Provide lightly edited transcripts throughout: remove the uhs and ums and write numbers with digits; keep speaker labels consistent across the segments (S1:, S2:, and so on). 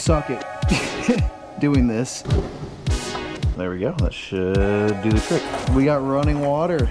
S1: suck at doing this. There we go. That should do the trick. We got running water.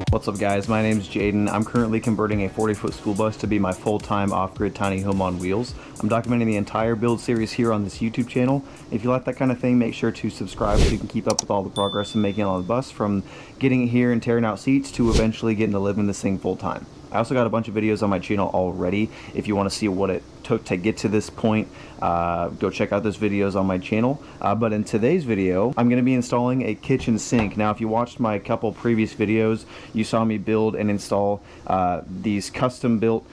S1: What's up guys, my name's Jaden. I'm currently converting a 40-foot school bus to be my full-time off-grid tiny home on wheels. I'm documenting the entire build series here on this YouTube channel. If you like that kind of thing, make sure to subscribe so you can keep up with all the progress I'm making on the bus, from getting it here and tearing out seats to eventually getting to live in this thing full-time. I also got a bunch of videos on my channel already. If you want to see what it took to get to this point, go check out those videos on my channel. But in today's video, I'm going to be installing a kitchen sink. Now, if you watched my couple previous videos, you saw me build and install these custom-built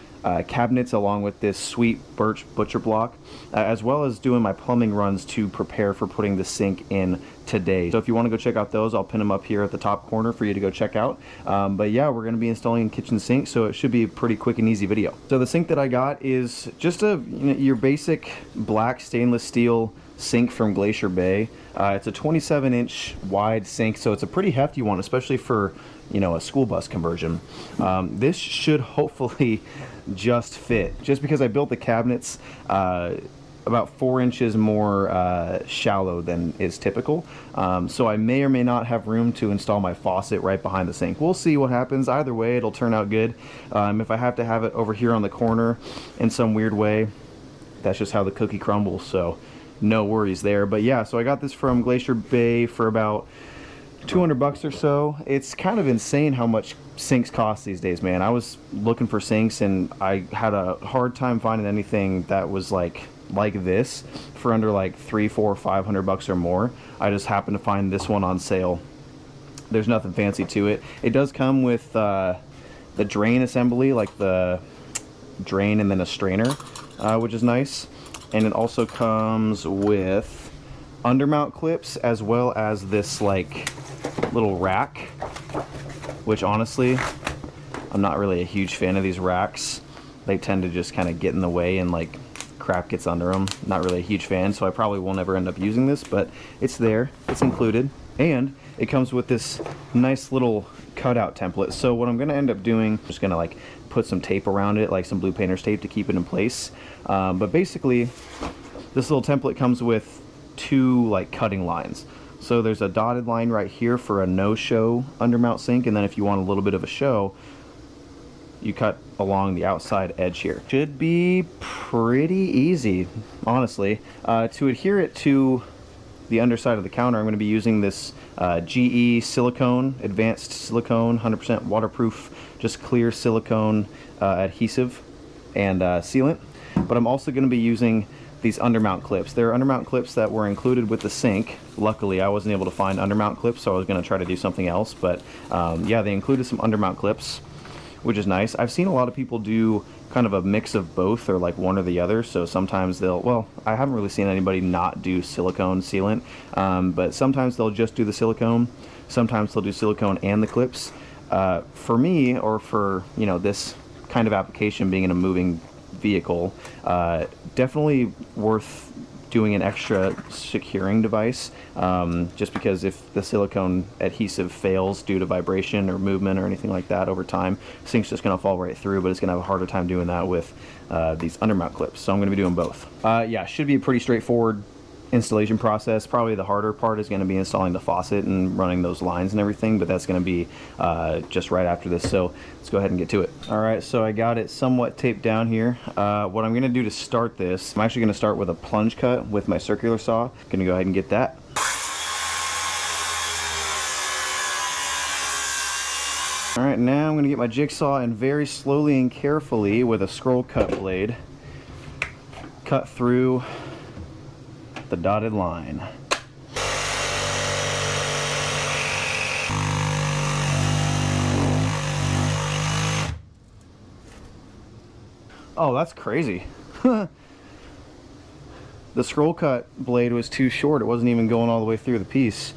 S1: cabinets along with this sweet birch butcher block, as well as doing my plumbing runs to prepare for putting the sink in today. So if you want to go check out those, I'll pin them up here at the top corner for you to go check out. But yeah, we're going to be installing a kitchen sink, so it should be a pretty quick and easy video. So the sink that I got is just your basic black stainless steel sink from Glacier Bay. It's a 27-inch wide sink, so it's a pretty hefty one, especially for a school bus conversion. This should hopefully just fit, just because I built the cabinets about 4 inches more shallow than is typical. So I may or may not have room to install my faucet right behind the sink. We'll see what happens. Either way, it'll turn out good. If I have to have it over here on the corner in some weird way, that's just how the cookie crumbles, so no worries there. But yeah, so I got this from Glacier Bay for about 200 bucks or so. It's kind of insane how much sinks cost these days, man. I was looking for sinks and I had a hard time finding anything that was like this for under like $300, $400, $500 bucks or more. I just happened to find this one on sale. There's nothing fancy to it. It does come with the drain assembly, like the drain and then a strainer, which is nice. And it also comes with undermount clips, as well as this like little rack, which honestly, I'm not really a huge fan of these racks. They tend to just kind of get in the way and like crap gets under them. Not really a huge fan, so I probably won't ever end up using this, but it's there, it's included. And it comes with this nice little cutout template. So what I'm gonna end up doing, I'm just gonna like put some tape around it, like some blue painter's tape to keep it in place. But basically, this little template comes with two like cutting lines. So there's a dotted line right here for a no-show undermount sink, and then if you want a little bit of a show, you cut along the outside edge here. Should be pretty easy, honestly. To adhere it to the underside of the counter, I'm going to be using this GE silicone, advanced silicone, 100% waterproof, just clear silicone adhesive and sealant. But I'm also going to be using these undermount clips. There are undermount clips that were included with the sink. Luckily, I wasn't able to find undermount clips, so I was going to try to do something else. But yeah, they included some undermount clips, which is nice. I've seen a lot of people do kind of a mix of both, or like one or the other. So sometimes they'll, well, I haven't really seen anybody not do silicone sealant, but sometimes they'll just do the silicone. Sometimes they'll do silicone and the clips. For me, or for this kind of application, being in a moving vehicle, definitely worth doing an extra securing device, just because if the silicone adhesive fails due to vibration or movement or anything like that over time, the sink's just going to fall right through, but it's going to have a harder time doing that with these undermount clips. So I'm going to be doing both. Yeah, should be a pretty straightforward installation process. Probably the harder part is going to be installing the faucet and running those lines and everything, but that's going to be just right after this. So let's go ahead and get to it. All right, so I got it somewhat taped down here. What I'm going to do to start this, I'm actually going to start with a plunge cut with my circular saw. Going to go ahead and get that. All right, now I'm going to get my jigsaw and very slowly and carefully with a scroll cut blade cut through the dotted line. Oh, that's crazy. The scroll cut blade was too short. It wasn't even going all the way through the piece.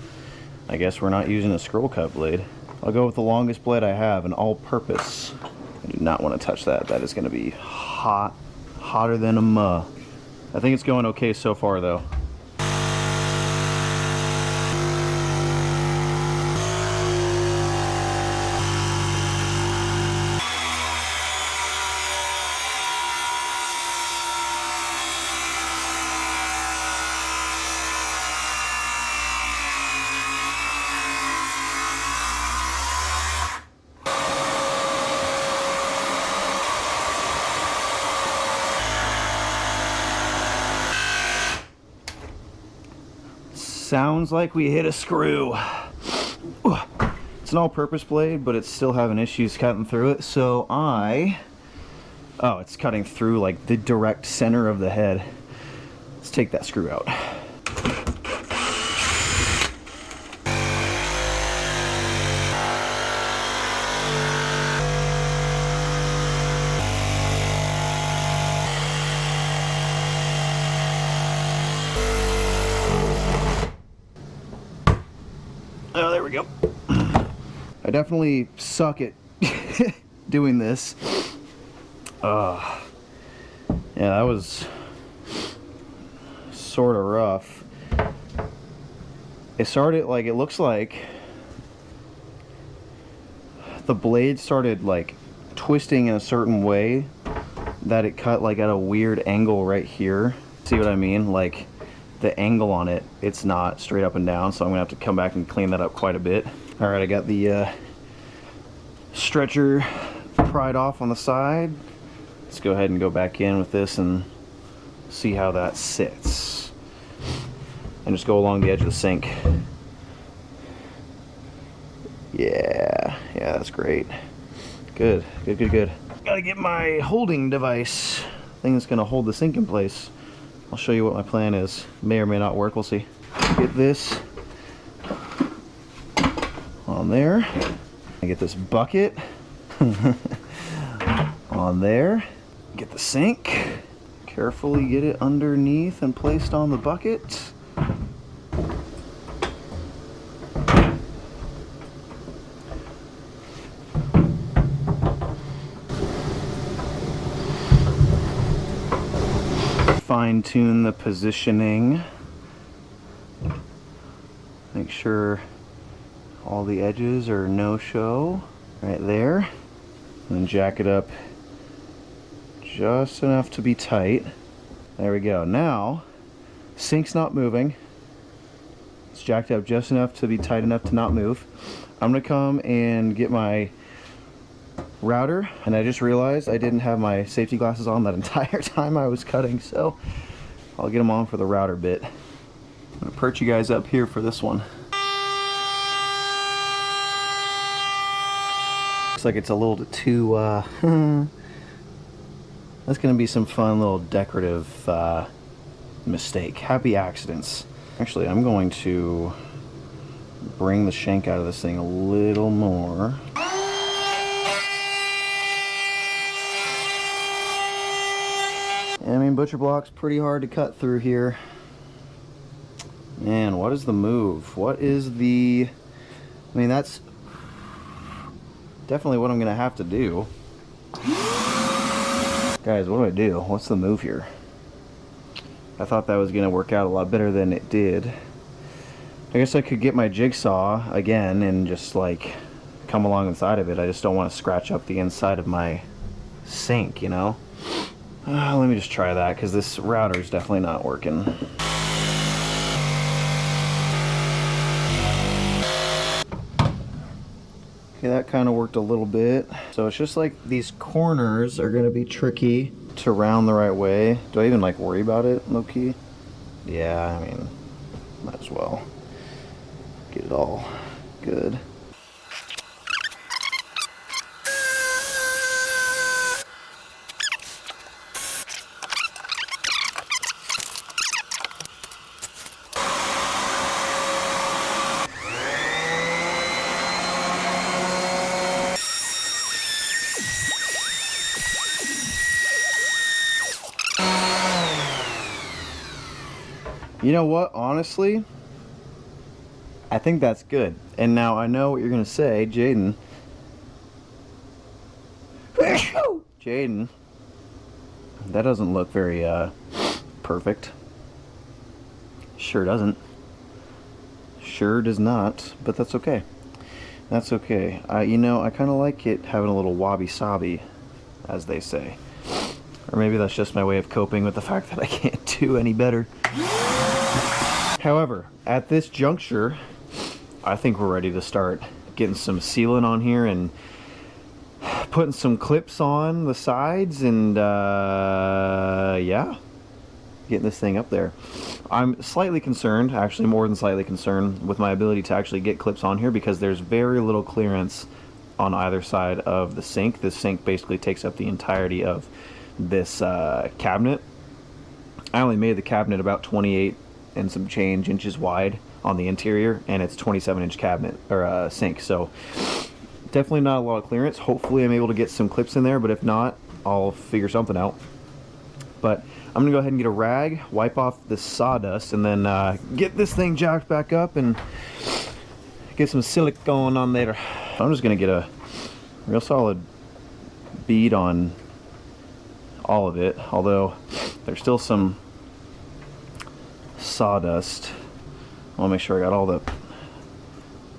S1: I guess we're not using a scroll cut blade. I'll go with the longest blade I have, an all-purpose. I do not want to touch that. That is going to be hot, hotter than a muh. I think it's going okay so far though. Sounds like we hit a screw. It's an all-purpose blade, but it's still having issues cutting through it, so oh, it's cutting through like the direct center of the head. Let's take that screw out. Oh, there we go. I definitely suck at doing this. Yeah, that was sort of rough. It started like, it looks like the blade started like twisting in a certain way that it cut like at a weird angle right here. See what I mean? Like the angle on it, it's not straight up and down, so I'm gonna have to come back and clean that up quite a bit. All right, I got the stretcher pried off on the side. Let's go ahead and go back in with this and see how that sits. And just go along the edge of the sink. Yeah, that's great. Good. Gotta get my holding device, thing that's gonna hold the sink in place. I'll show you what my plan is. May or may not work, we'll see. Get this on there. I get this bucket on there. Get the sink. Carefully get it underneath and placed on the bucket. Fine-tune the positioning. Make sure all the edges are no-show right there. And then jack it up just enough to be tight. There we go. Now, sink's not moving. It's jacked up just enough to be tight enough to not move. I'm gonna come and get my router, and I just realized I didn't have my safety glasses on that entire time I was cutting, so I'll get them on for the router bit. I'm gonna perch you guys up here for this one. Looks like it's a little too that's gonna be some fun little decorative mistake. Happy accidents. Actually, I'm going to bring the shank out of this thing a little more. I mean, butcher block's pretty hard to cut through here. Man, what is the move? What is the... I mean, that's definitely what I'm gonna have to do. Guys, what do? What's the move here? I thought that was gonna work out a lot better than it did. I guess I could get my jigsaw again and just like come along inside of it. I just don't want to scratch up the inside of my sink, you know? Let me just try that, because this router is definitely not working. Okay, that kind of worked a little bit. So it's just like these corners are going to be tricky to round the right way. Do I even like worry about it, low key? Yeah, I mean, might as well get it all good. You know what, honestly, I think that's good. And now I know what you're gonna say, Jaden. Jaden, that doesn't look very perfect. Sure doesn't. Sure does not, but that's okay. That's okay. You know, I kind of like it having a little wabi-sabi, as they say. Or maybe that's just my way of coping with the fact that I can't do any better. However, at this juncture, I think we're ready to start getting some sealant on here and putting some clips on the sides, and yeah, getting this thing up there. I'm slightly concerned, actually more than slightly concerned, with my ability to actually get clips on here because there's very little clearance on either side of the sink. This sink basically takes up the entirety of this cabinet. I only made the cabinet about 28 and some change inches wide on the interior, and it's 27-inch cabinet or sink, so definitely not a lot of clearance. Hopefully I'm able to get some clips in there, but if not, I'll figure something out. But I'm gonna go ahead and get a rag, wipe off the sawdust, and then get this thing jacked back up and get some silicone on there. I'm just gonna get a real solid bead on all of it, although there's still some sawdust. I want to make sure I got all the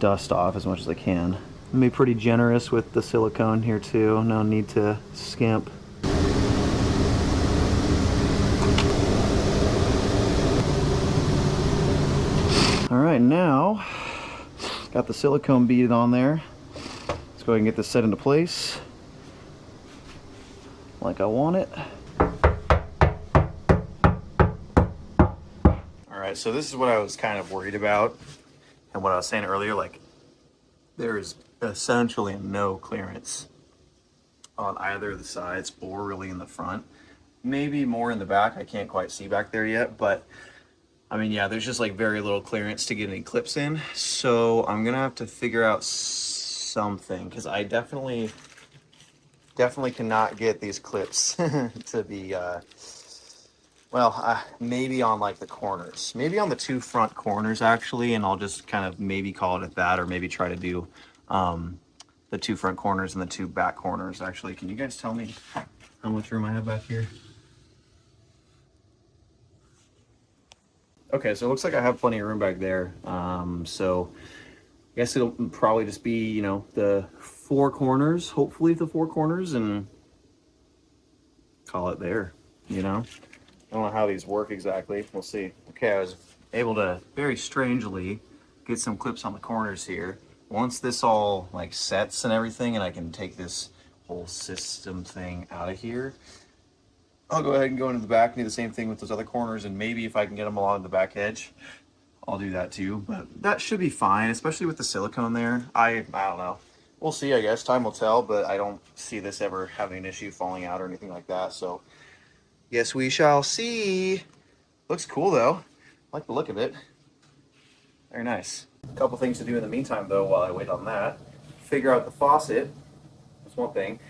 S1: dust off as much as I can. I'm be pretty generous with the silicone here too. No need to skimp. Alright, now got the silicone beaded on there. Let's go ahead and get this set into place like I want it. Alright, so this is what I was kind of worried about, and what I was saying earlier, like there is essentially no clearance on either of the sides or really in the front. Maybe more in the back, I can't quite see back there yet, but I mean, yeah, there's just like very little clearance to get any clips in. So I'm gonna have to figure out something, because I definitely cannot get these clips to be maybe on like the corners, maybe on the two front corners actually, and I'll just kind of maybe call it at that, or maybe try to do the two front corners and the two back corners. Actually, can you guys tell me how much room I have back here? Okay, so it looks like I have plenty of room back there. So I guess it'll probably just be, you know, the four corners, hopefully the four corners, and call it there, you know? I don't know how these work exactly. We'll see. Okay, I was able to very strangely get some clips on the corners here. Once this all like sets and everything, and I can take this whole system thing out of here, I'll go ahead and go into the back and do the same thing with those other corners, and maybe if I can get them along the back edge, I'll do that too. But that should be fine, especially with the silicone there. I don't know. We'll see, I guess. Time will tell, but I don't see this ever having an issue falling out or anything like that. So yes, we shall see. Looks cool though. I like the look of it. Very nice. A couple things to do in the meantime though while I wait on that. Figure out the faucet. That's one thing.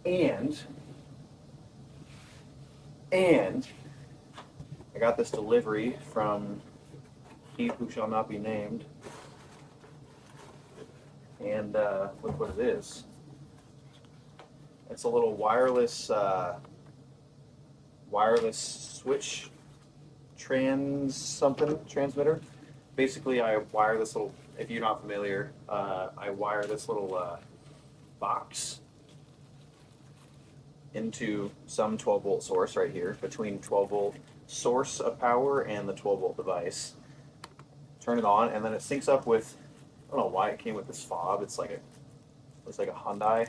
S1: And I got this delivery from he who shall not be named. And look what it is. It's a little wireless switch transmitter. Basically, I wire this little, if you're not familiar, I wire this little box into some 12-volt source right here, between 12-volt source of power and the 12-volt device. Turn it on, and then it syncs up with, I don't know why it came with this fob. It's like a Hyundai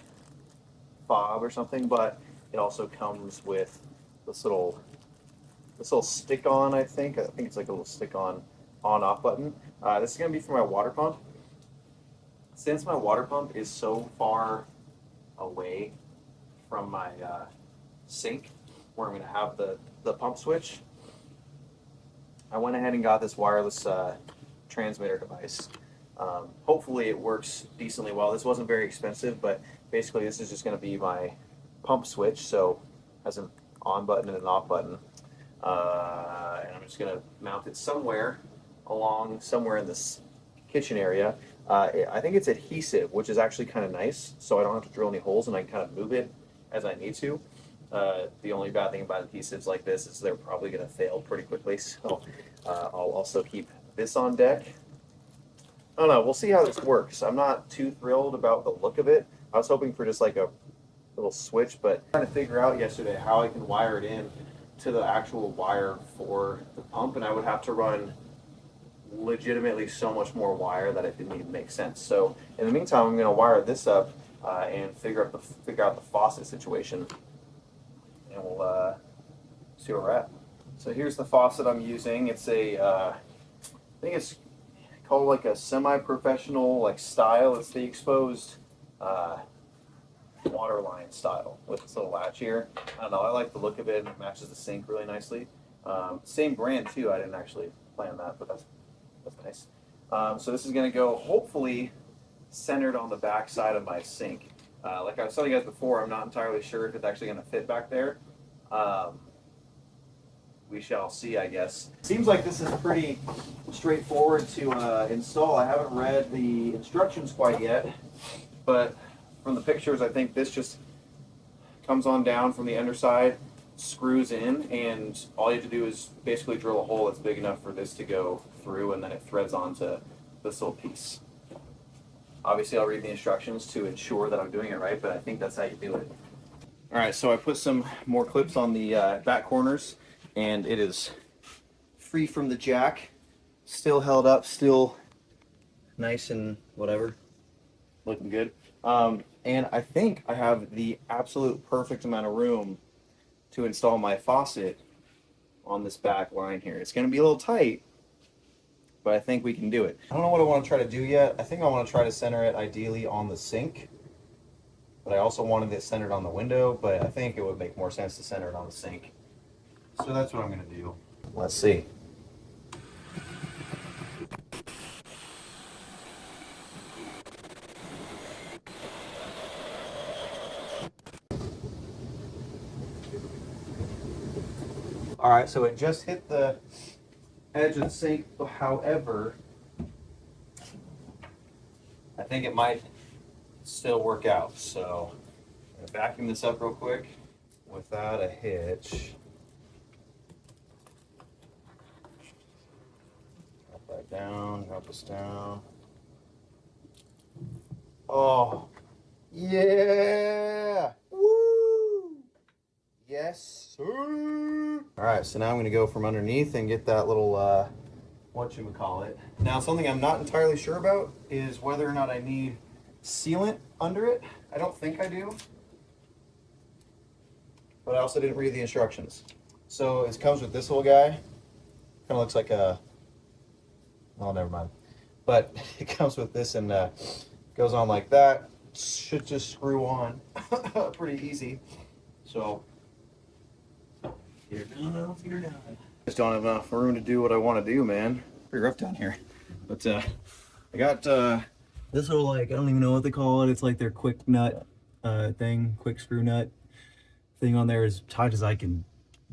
S1: fob or something, but it also comes with this little stick-on, I think it's like a little stick-on on-off button. This is going to be for my water pump. Since my water pump is so far away from my sink, where I'm going to have the pump switch, I went ahead and got this wireless transmitter device. Hopefully it works decently well. This wasn't very expensive, but basically this is just going to be my pump switch, so it has an on button and an off button. And I'm just going to mount it somewhere in this kitchen area. I think it's adhesive, which is actually kind of nice, so I don't have to drill any holes and I can kind of move it as I need to. The only bad thing about adhesives like this is they're probably going to fail pretty quickly, so I'll also keep this on deck. I don't know, we'll see how this works. I'm not too thrilled about the look of it. I was hoping for just like a little switch, but trying to figure out yesterday how I can wire it in to the actual wire for the pump, and I would have to run legitimately so much more wire that it didn't even make sense. So in the meantime, I'm going to wire this up and figure out the faucet situation, and we'll see where we're at. So here's the faucet I'm using. It's a, I think it's called like a semi-professional like style. It's the exposed water line style with this little latch here. I don't know, I like the look of it. It matches the sink really nicely. Same brand too. I didn't actually plan that, but that's nice. So this is going to go hopefully centered on the back side of my sink. Like I was telling you guys before, I'm not entirely sure if it's actually going to fit back there. We shall see, I guess. Seems like this is pretty straightforward to install. I haven't read the instructions quite yet, but from the pictures, I think this just comes on down from the underside, screws in, and all you have to do is basically drill a hole that's big enough for this to go through, and then it threads onto this little piece. Obviously, I'll read the instructions to ensure that I'm doing it right, but I think that's how you do it. All right, so I put some more clips on the back corners, and it is free from the jack, still held up, still nice and whatever, looking good. And I think I have the absolute perfect amount of room to install my faucet on this back line here. It's going to be a little tight, but I think we can do it. I don't know what I want to try to do yet. I think I want to try to center it ideally on the sink, but I also wanted it centered on the window, but I think it would make more sense to center it on the sink. So that's what I'm going to do. Let's see. All right, so it just hit the edge of the sink. However, I think it might still work out. So I'm gonna vacuum this up real quick without a hitch. Drop that down, drop this down. Oh, yeah! Woo! Yes, sir! All right, so now I'm gonna go from underneath and get that little, whatchamacallit. Now, something I'm not entirely sure about is whether or not I need sealant under it. I don't think I do, but I also didn't read the instructions. So it comes with this little guy. Kind of looks like a, oh, never mind. But it comes with this and goes on like that. Should just screw on pretty easy. So figure it out. Just don't have enough room to do what I want to do, man. Pretty rough down here. But I got this little, like, I don't even know what they call it. It's like their quick nut thing, quick screw nut thing on there, as tight as I can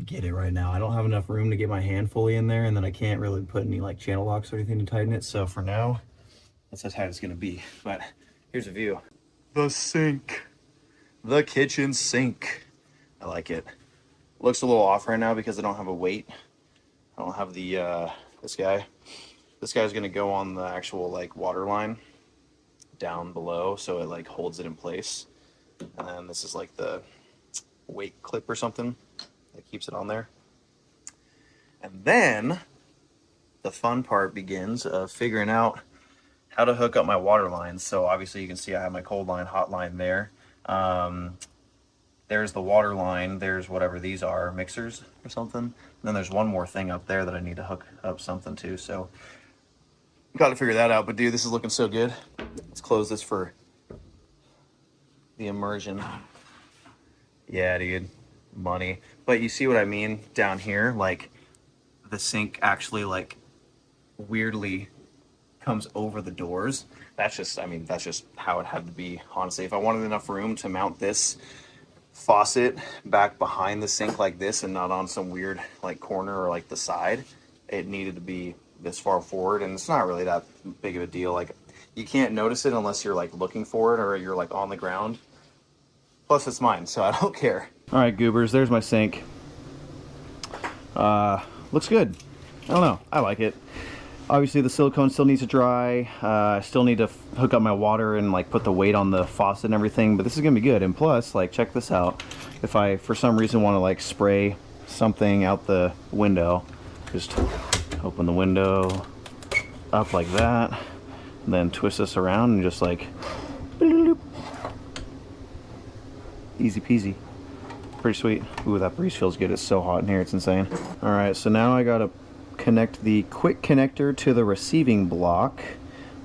S1: get it right now. I don't have enough room to get my hand fully in there, and then I can't really put any like channel locks or anything to tighten it. So for now, that's how tight it's gonna be. But here's a view. The sink. The kitchen sink. I like it. Looks a little off right now because I don't have a weight. I don't have the this guy. This guy's gonna go on the actual like water line down below, so it like holds it in place. And then this is like the weight clip or something that keeps it on there. And then the fun part begins of figuring out how to hook up my water lines. So obviously you can see I have my cold line, hot line there. There's the water line, there's whatever these are, mixers or something. And then there's one more thing up there that I need to hook up something to. So got to figure that out. But dude, this is looking so good. Let's close this for the immersion. Yeah, dude, money. But you see what I mean down here? Like the sink actually like weirdly comes over the doors. That's just, I mean, that's just how it had to be, honestly. If I wanted enough room to mount this faucet back behind the sink like this and not on some weird like corner or like the side, it needed to be this far forward, and it's not really that big of a deal. Like, you can't notice it unless you're like looking for it or you're like on the ground. Plus it's mine, so I don't care. All right, goobers, there's my sink. Looks good. I don't know, I like it. Obviously the silicone still needs to dry. I still need to hook up my water and like put the weight on the faucet and everything, but this is gonna be good. And plus, like, check this out. If I for some reason want to like spray something out the window, just open the window up like that, and then twist this around and just like easy peasy. Pretty sweet. Ooh, that breeze feels good. It's so hot in here, it's insane. All right, so now I gotta connect the quick connector to the receiving block,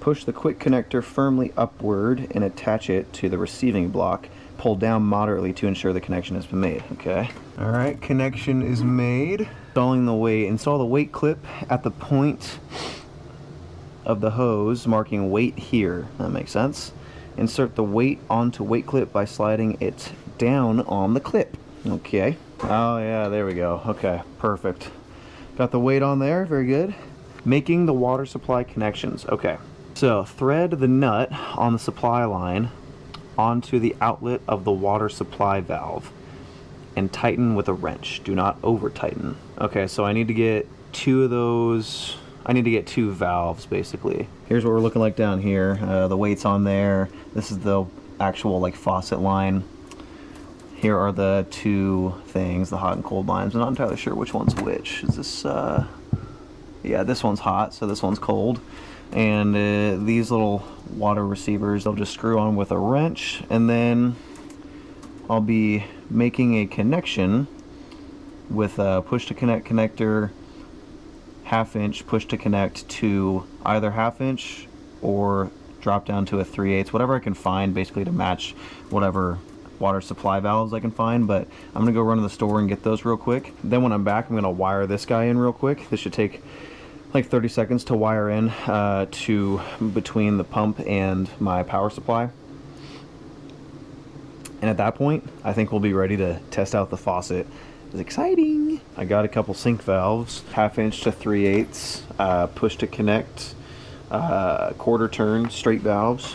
S1: push the quick connector firmly upward and attach it to the receiving block. Pull down moderately to ensure the connection has been made. Okay. All right, connection is made. Installing the weight. Install the weight clip at the point of the hose, marking weight here. That makes sense. Insert the weight onto weight clip by sliding it down on the clip. Okay. Oh yeah, there we go. Okay, perfect. Got the weight on there, very good. Making the water supply connections. Okay. So thread the nut on the supply line onto the outlet of the water supply valve and tighten with a wrench. Do not over tighten. Okay, so I need to get two of those. I need to get two valves basically. Here's what we're looking like down here. The weight's on there. This is the actual like faucet line. Here are the two things, the hot and cold lines. I'm not entirely sure which one's which. Is this, yeah, this one's hot, so this one's cold. And these little water receivers, I'll just screw on with a wrench, and then I'll be making a connection with a push to connect connector, 1/2 inch push to connect to either 1/2 inch or drop down to a 3/8, whatever I can find basically to match whatever water supply valves I can find. But I'm gonna go run to the store and get those real quick. Then when I'm back, I'm gonna wire this guy in real quick. This should take like 30 seconds to wire in to between the pump and my power supply. And at that point, I think we'll be ready to test out the faucet. It's exciting. I got a couple sink valves, 1/2 inch to 3/8, push to connect, 1/4 turn straight valves.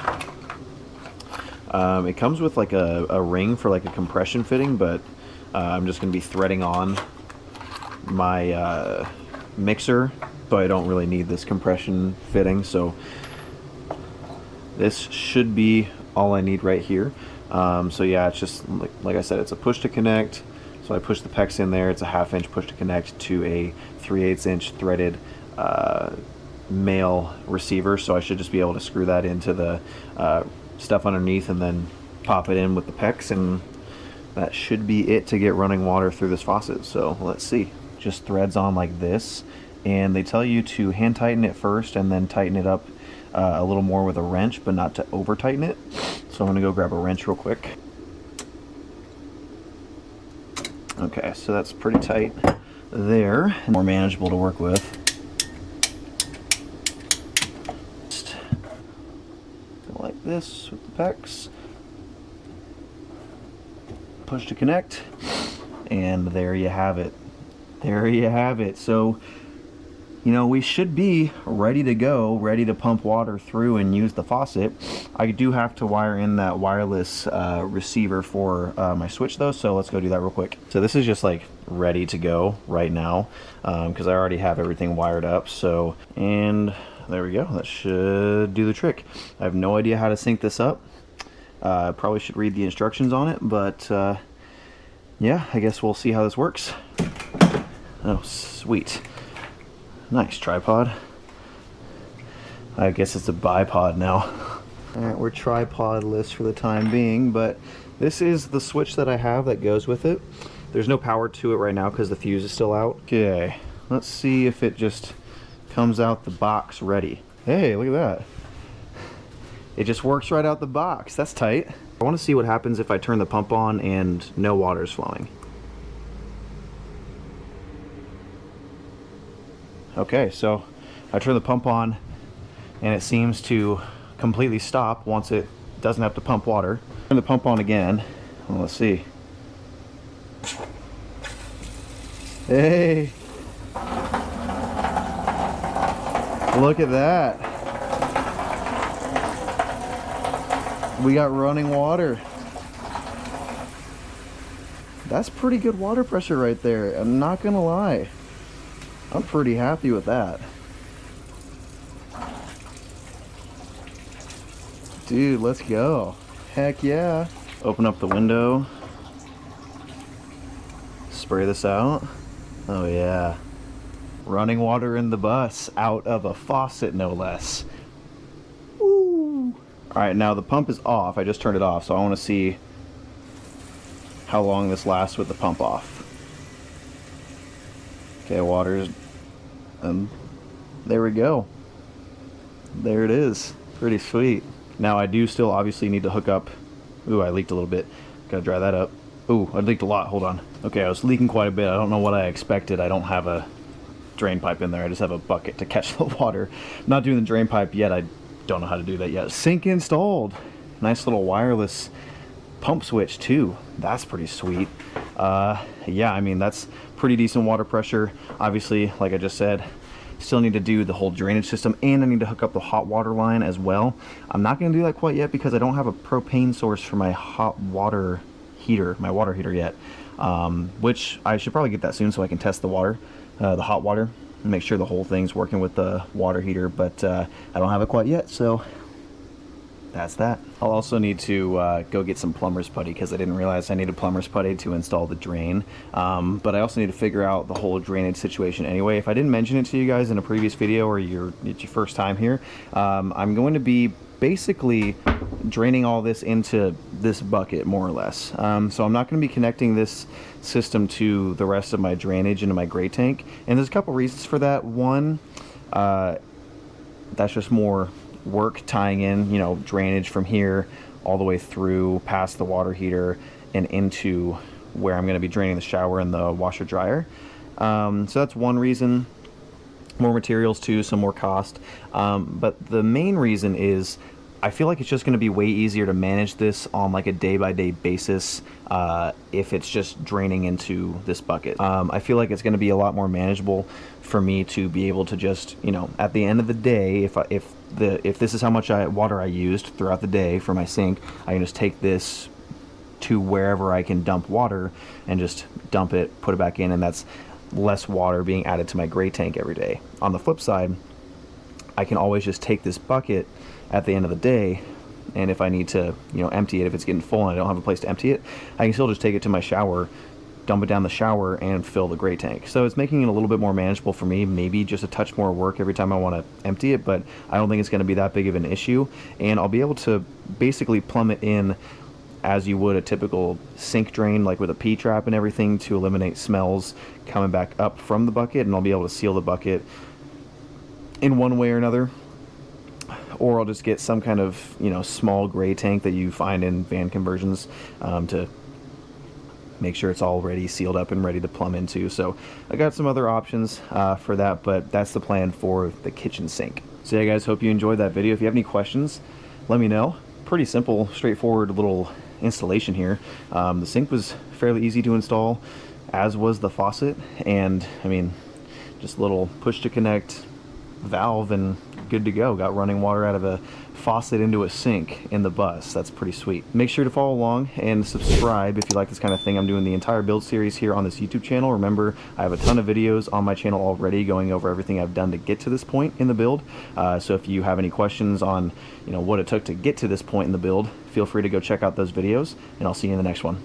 S1: It comes with like a ring for like a compression fitting, but I'm just going to be threading on my mixer, so I don't really need this compression fitting. So this should be all I need right here. So yeah, it's just like I said, it's a push to connect. So I push the PEX in there. It's a 1/2 inch push to connect to a 3/8 inch threaded male receiver. So I should just be able to screw that into the stuff underneath and then pop it in with the PEX, and that should be it to get running water through this faucet. So let's see. Just threads on like this, and they tell you to hand tighten it first and then tighten it up a little more with a wrench, but not to over tighten it. So I'm gonna go grab a wrench real quick. Okay, so that's pretty tight there, more manageable to work with. Like this with the PEX. Push to connect, and there you have it. There you have it. So, you know, we should be ready to go, ready to pump water through and use the faucet. I do have to wire in that wireless receiver for my switch though, so let's go do that real quick. So this is just like ready to go right now because I already have everything wired up. So, and there we go. That should do the trick. I have no idea how to sync this up. Probably should read the instructions on it, but yeah, I guess we'll see how this works. Oh, sweet. Nice tripod. I guess it's a bipod now. Alright, we're tripodless for the time being, but this is the switch that I have that goes with it. There's no power to it right now because the fuse is still out. Okay, let's see if it just comes out the box ready. Hey, look at that. It just works right out the box. That's tight. I want to see what happens if I turn the pump on and no water is flowing. Okay, so I turn the pump on and it seems to completely stop once it doesn't have to pump water. Turn the pump on again. Well, let's see. Hey! Look at that. We got running water. That's pretty good water pressure right there. I'm not gonna lie. I'm pretty happy with that. Dude, let's go. Heck yeah. Open up the window. Spray this out. Oh yeah. Running water in the bus, out of a faucet no less. Woo! Alright, now the pump is off. I just turned it off, so I want to see how long this lasts with the pump off. Okay, water's, there we go. There it is. Pretty sweet. Now I do still obviously need to hook up. Ooh, I leaked a little bit. Gotta dry that up. Ooh, I leaked a lot. Hold on. Okay, I was leaking quite a bit. I don't know what I expected. I don't have a drain pipe in there. I just have a bucket to catch the water. I'm not doing the drain pipe yet. I don't know how to do that yet. Sink installed. Nice little wireless pump switch too. That's pretty sweet. Yeah, I mean, that's pretty decent water pressure. Obviously, like I just said, still need to do the whole drainage system, and I need to hook up the hot water line as well. I'm not going to do that quite yet because I don't have a propane source for my hot water heater, yet, which I should probably get that soon so I can test the water, the hot water, and make sure the whole thing's working with the water heater, but I don't have it quite yet, so that's that. I'll also need to go get some plumber's putty because I didn't realize I needed plumber's putty to install the drain. But I also need to figure out the whole drainage situation anyway. If I didn't mention it to you guys in a previous video, or it's your first time here, I'm going to be basically draining all this into this bucket, more or less. So I'm not going to be connecting this system to the rest of my drainage into my gray tank. And there's a couple reasons for that. One, that's just more work tying in, you know, drainage from here all the way through past the water heater and into where I'm going to be draining the shower and the washer dryer. So that's one reason. More materials too, some more cost. But the main reason is I feel like it's just going to be way easier to manage this on like a day-by-day basis if it's just draining into this bucket. I feel like it's going to be a lot more manageable for me to be able to just, you know, at the end of the day, if this is how much water I used throughout the day for my sink, I can just take this to wherever I can dump water and just dump it, put it back in, and that's less water being added to my gray tank every day. On the flip side, I can always just take this bucket at the end of the day, and if I need to, you know, empty it, if it's getting full and I don't have a place to empty it, I can still just take it to my shower, dump it down the shower, and fill the gray tank. So it's making it a little bit more manageable for me, maybe just a touch more work every time I want to empty it, but I don't think it's going to be that big of an issue, and I'll be able to basically plumb it in as you would a typical sink drain, like with a P-trap and everything, to eliminate smells coming back up from the bucket, and I'll be able to seal the bucket in one way or another. Or I'll just get some kind of, you know, small gray tank that you find in van conversions to make sure it's already sealed up and ready to plumb into. So I got some other options for that, but that's the plan for the kitchen sink. So yeah, guys, hope you enjoyed that video. If you have any questions, let me know. Pretty simple, straightforward little installation here. The sink was fairly easy to install, as was the faucet, and I mean, just a little push to connect valve and good to go. Got running water out of a faucet into a sink in the bus. That's pretty sweet. Make sure to follow along and subscribe if you like this kind of thing. I'm doing the entire build series here on this YouTube channel. Remember, I have a ton of videos on my channel already going over everything I've done to get to this point in the build. So if you have any questions on, you know, what it took to get to this point in the build, feel free to go check out those videos, and I'll see you in the next one.